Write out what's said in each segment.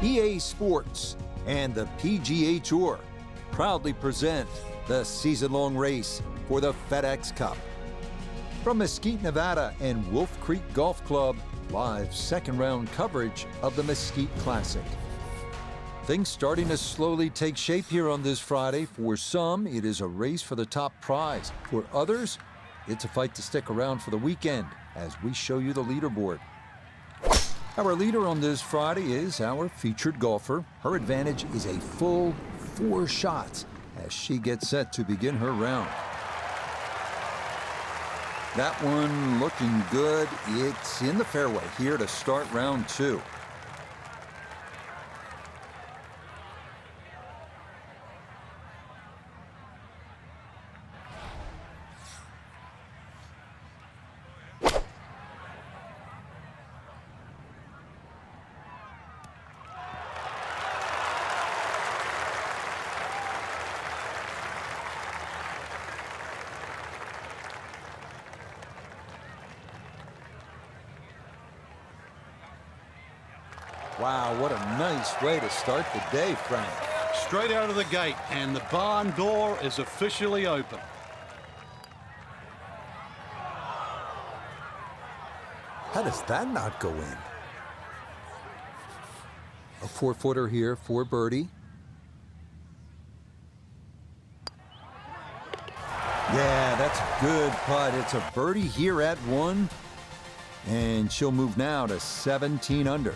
EA Sports, and the PGA Tour proudly present the season-long race for the FedEx Cup. From Mesquite, Nevada and Wolf Creek Golf Club, live second-round coverage of the Mesquite Classic. Things starting to slowly take shape here on this Friday. For some, it is a race for the top prize. For others, it's a fight to stick around for the weekend as we show you the leaderboard. Our leader on this Friday is our featured golfer. Her advantage is a full 4 shots as she gets set to begin her round. That one looking good. It's in the fairway here to start round 2. Wow, what a nice way to start the day, Frank. Straight out of the gate, and the barn door is officially open. How does that not go in? A 4-footer here for birdie. Yeah, that's a good putt. It's a birdie here at 1, and she'll move now to 17 under.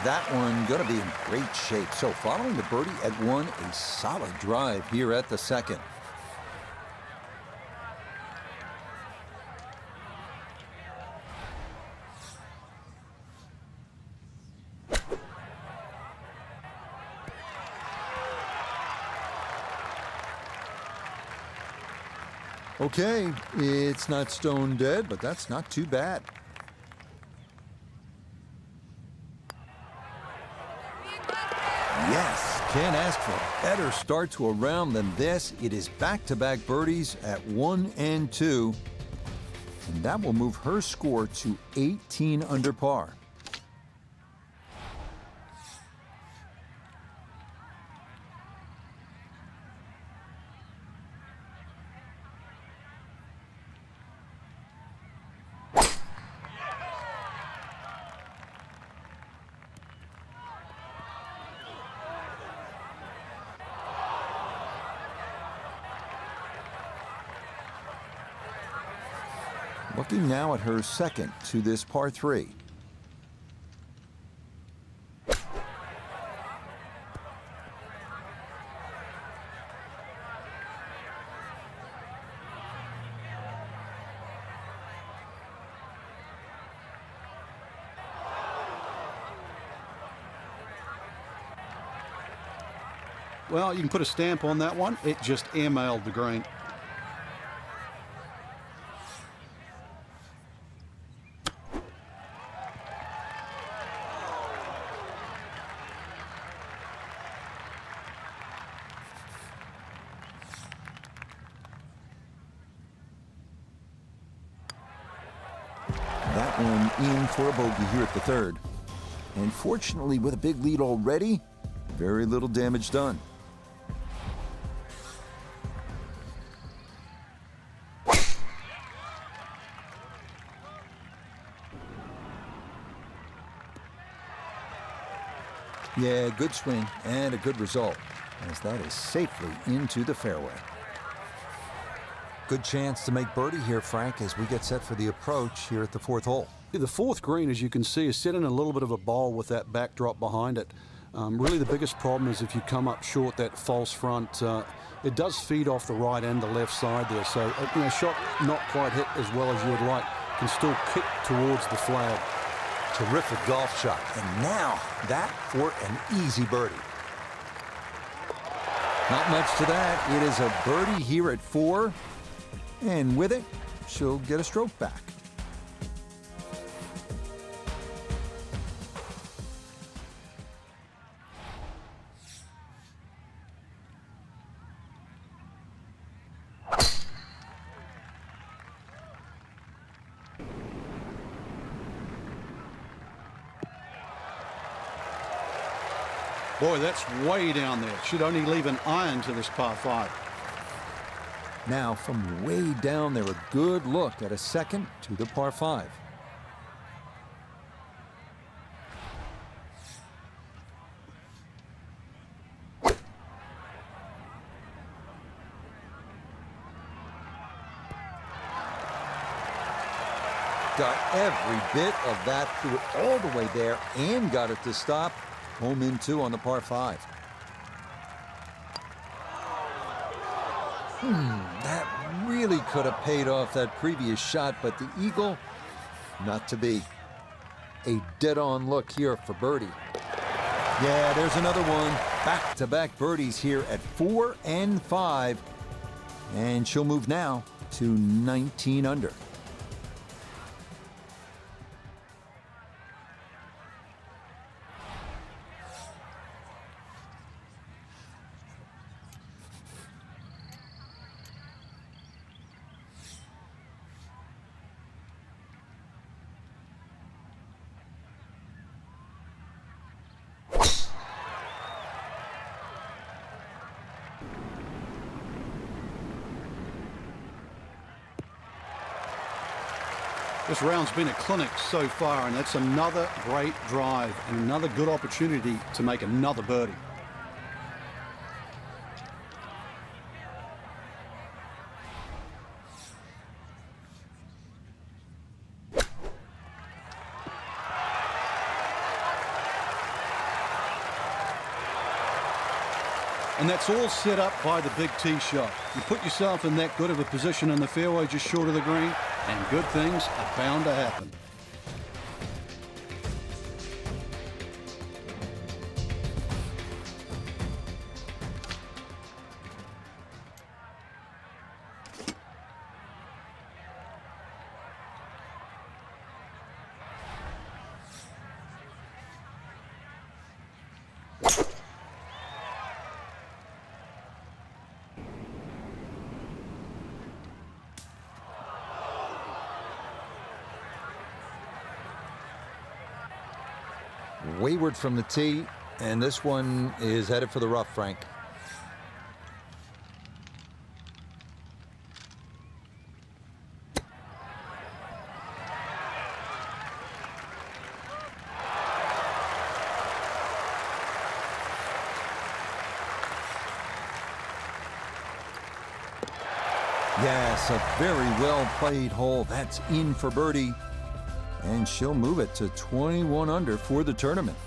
That one going to be in great shape. So following the birdie at 1, a solid drive here at the 2nd. Okay, it's not stone dead, but that's not too bad. Yes, can't ask for a better start to a round than this. It is back-to-back birdies at 1 and 2. And that will move her score to 18 under par. Looking now at her 2nd to this par 3. Well, you can put a stamp on that one. It just airmailed the green. That one in for a bogey here at the 3rd. And fortunately, with a big lead already, very little damage done. Yeah, good swing and a good result, as that is safely into the fairway. Good chance to make birdie here, Frank, as we get set for the approach here at the 4th hole. The 4th green, as you can see, is set in a little bit of a bowl with that backdrop behind it. Really the biggest problem is if you come up short that false front, it does feed off the right and the left side there. So, shot not quite hit as well as you would like, can still kick towards the flag. Terrific golf shot. And now that for an easy birdie. Not much to that. It is a birdie here at 4. And with it, she'll get a stroke back. Boy, that's way down there. Should only leave an iron to this par 5. Now, from way down there, a good look at a second to the par 5. Got every bit of that, threw it all the way there and got it to stop. Home in 2 on the par 5. That really could have paid off that previous shot, but the eagle, not to be. A dead-on look here for birdie. Yeah, there's another one. Back-to-back birdies here at 4 and 5. And she'll move now to 19 under. This round's been a clinic so far, and that's another great drive and another good opportunity to make another birdie. And that's all set up by the big tee shot. You put yourself in that good of a position in the fairway just short of the green, and good things are bound to happen. Wayward from the tee, and this one is headed for the rough, Frank. Yes, a very well played hole. That's in for birdie. And she'll move it to 21 under for the tournament.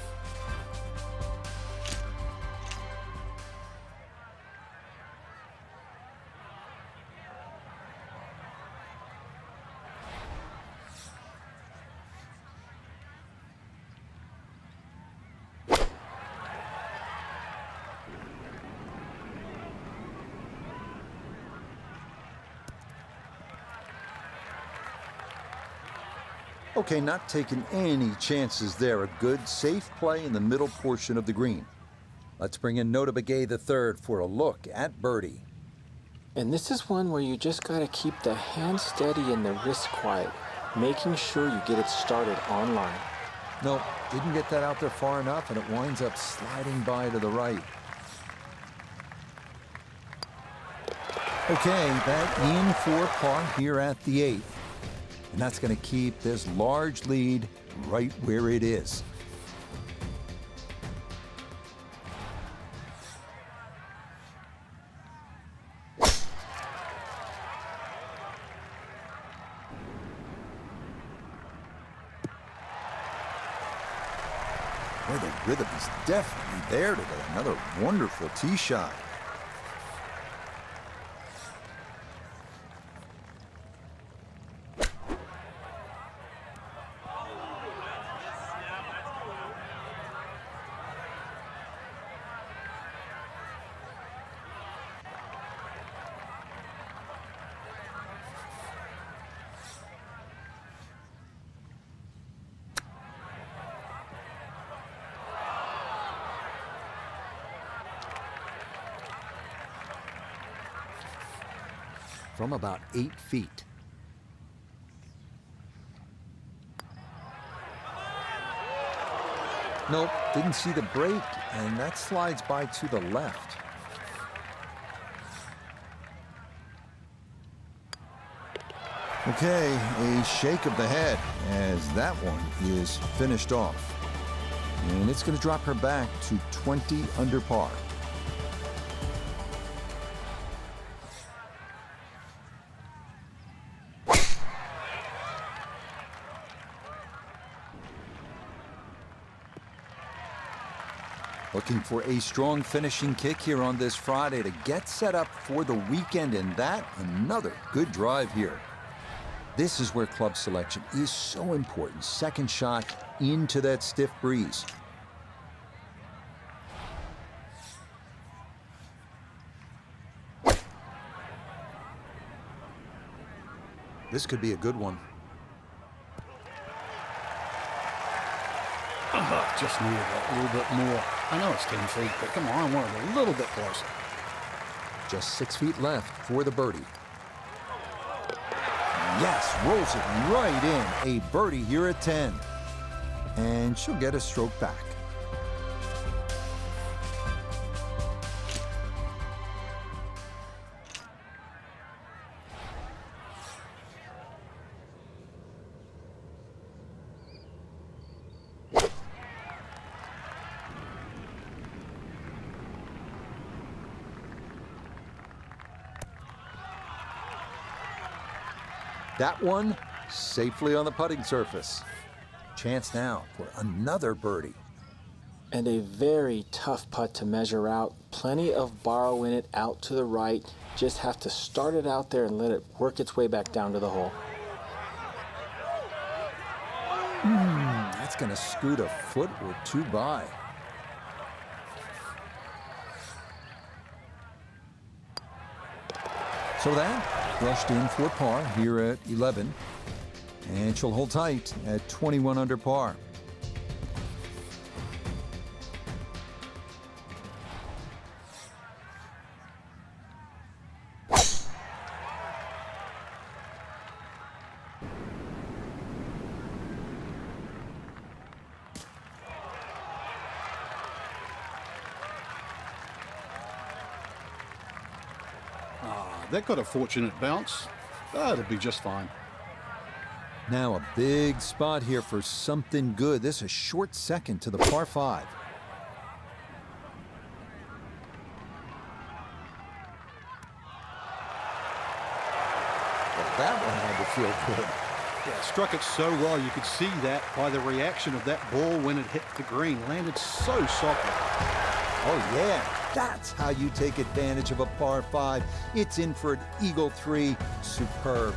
Okay, not taking any chances there. A good, safe play in the middle portion of the green. Let's bring in Nota Begay III for a look at birdie. And this is one where you just got to keep the hand steady and the wrist quiet, making sure you get it started on line. No, didn't get that out there far enough, and it winds up sliding by to the right. Okay, that in for par here at the 8th. And that's going to keep this large lead right where it is. Boy, the rhythm is definitely there today. Another wonderful tee shot. From about 8 feet. Nope, didn't see the break, and that slides by to the left. Okay, a shake of the head as that one is finished off. And it's going to drop her back to 20 under par. Looking for a strong finishing kick here on this Friday to get set up for the weekend, and that another good drive here. This is where club selection is so important. Second shot into that stiff breeze. This could be a good one. Just needed that a little bit more. I know it's 10 feet, but come on, I want it a little bit closer. Just 6 feet left for the birdie. Yes, rolls it right in. A birdie here at 10. And she'll get a stroke back. That one safely on the putting surface. Chance now for another birdie. And a very tough putt to measure out. Plenty of borrow in it out to the right. Just have to start it out there and let it work its way back down to the hole. That's going to scoot a foot or two by. So that brushed in for par here at 11. And she'll hold tight at 21 under par. That got a fortunate bounce. That'll be just fine. Now a big spot here for something good. This is a short second to the par 5. Well, that one had to feel good. Yeah, struck it so well. You could see that by the reaction of that ball when it hit the green. Landed so softly. Oh, yeah. That's how you take advantage of a par 5. It's in for an eagle 3. Superb.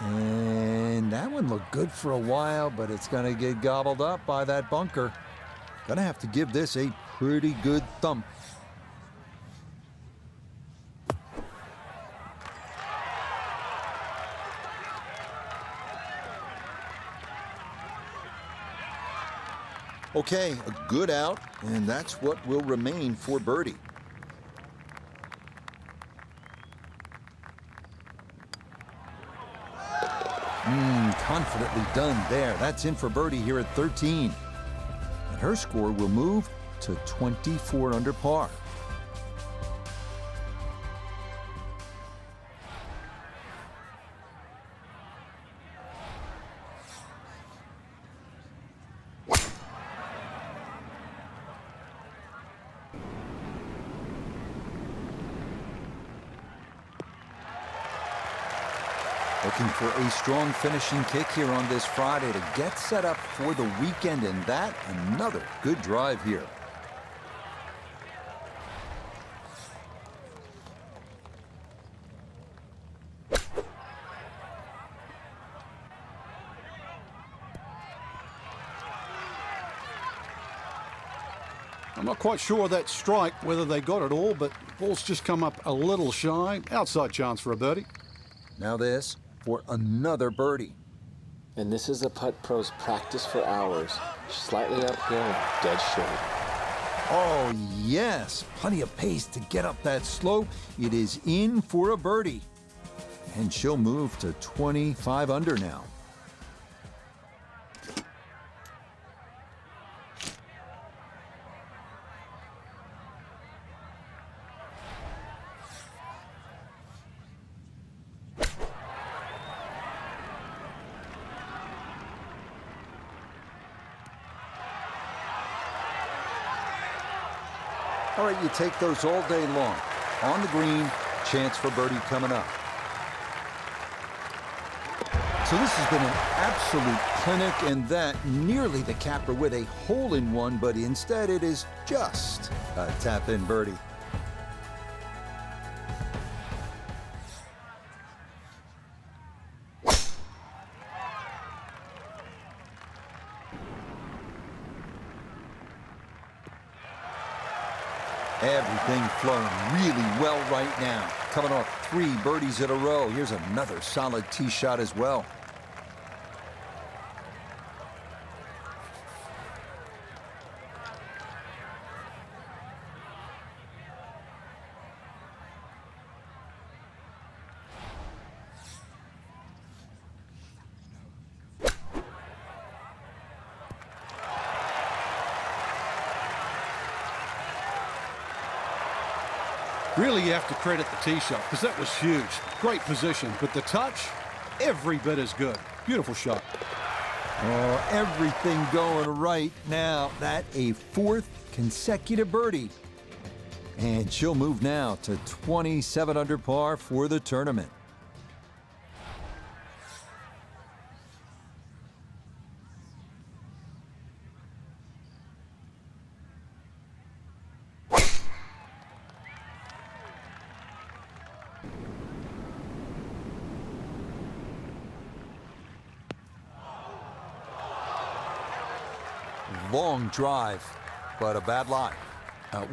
And that one looked good for a while, but it's going to get gobbled up by that bunker. Going to have to give this a pretty good thump. Okay, a good out, and that's what will remain for birdie. Confidently done there. That's in for birdie here at 13. And her score will move to 24 under par. Looking for a strong finishing kick here on this Friday to get set up for the weekend, and that another good drive here. I'm not quite sure of that strike, whether they got it all, but ball's just come up a little shy. Outside chance for a birdie. Now this for another birdie. And this is a putt pros practice for hours. Slightly uphill and dead short. Oh, yes. Plenty of pace to get up that slope. It is in for a birdie. And she'll move to 25 under now. All right, you take those all day long. On the green, chance for birdie coming up. So this has been an absolute clinic, and that nearly the capper with a hole-in-one, but instead it is just a tap-in birdie. Everything flowing really well right now. Coming off 3 birdies in a row. Here's another solid tee shot as well. Really, you have to credit the tee shot, because that was huge. Great position, but the touch, every bit as good. Beautiful shot. Oh, everything going right now. That a 4th consecutive birdie. And she'll move now to 27 under par for the tournament. Long drive, but a bad lie.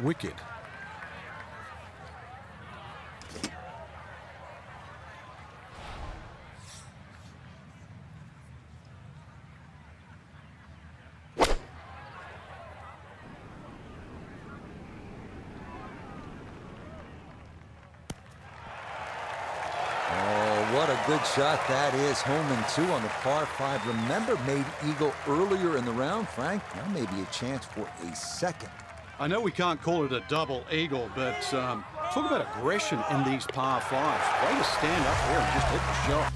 Wicked. What a good shot that is. Home and 2 on the par 5. Remember, made eagle earlier in the round, Frank. Now maybe a chance for a second. I know we can't call it a double eagle, but talk about aggression in these par 5s. Way to stand up there and just hit the shot.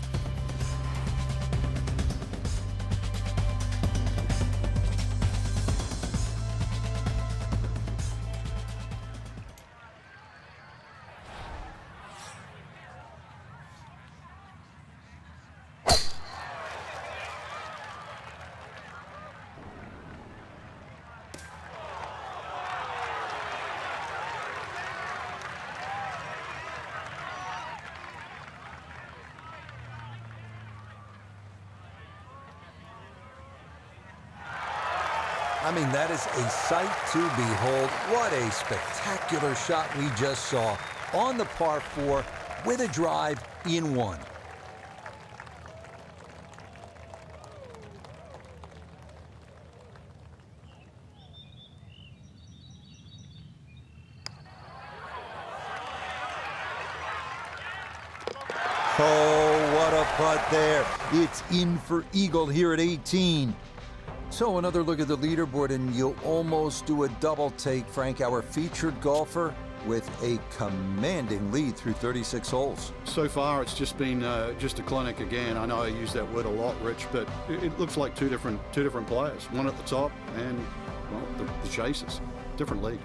I mean, that is a sight to behold. What a spectacular shot we just saw on the par 4 with a drive in 1. Oh, what a putt there. It's in for eagle here at 18. So another look at the leaderboard, and you'll almost do a double take, Frank. Our featured golfer with a commanding lead through 36 holes. So far, it's just been just a clinic again. I know I use that word a lot, Rich, but it looks like two different players. One at the top and, well, the chasers. Different league.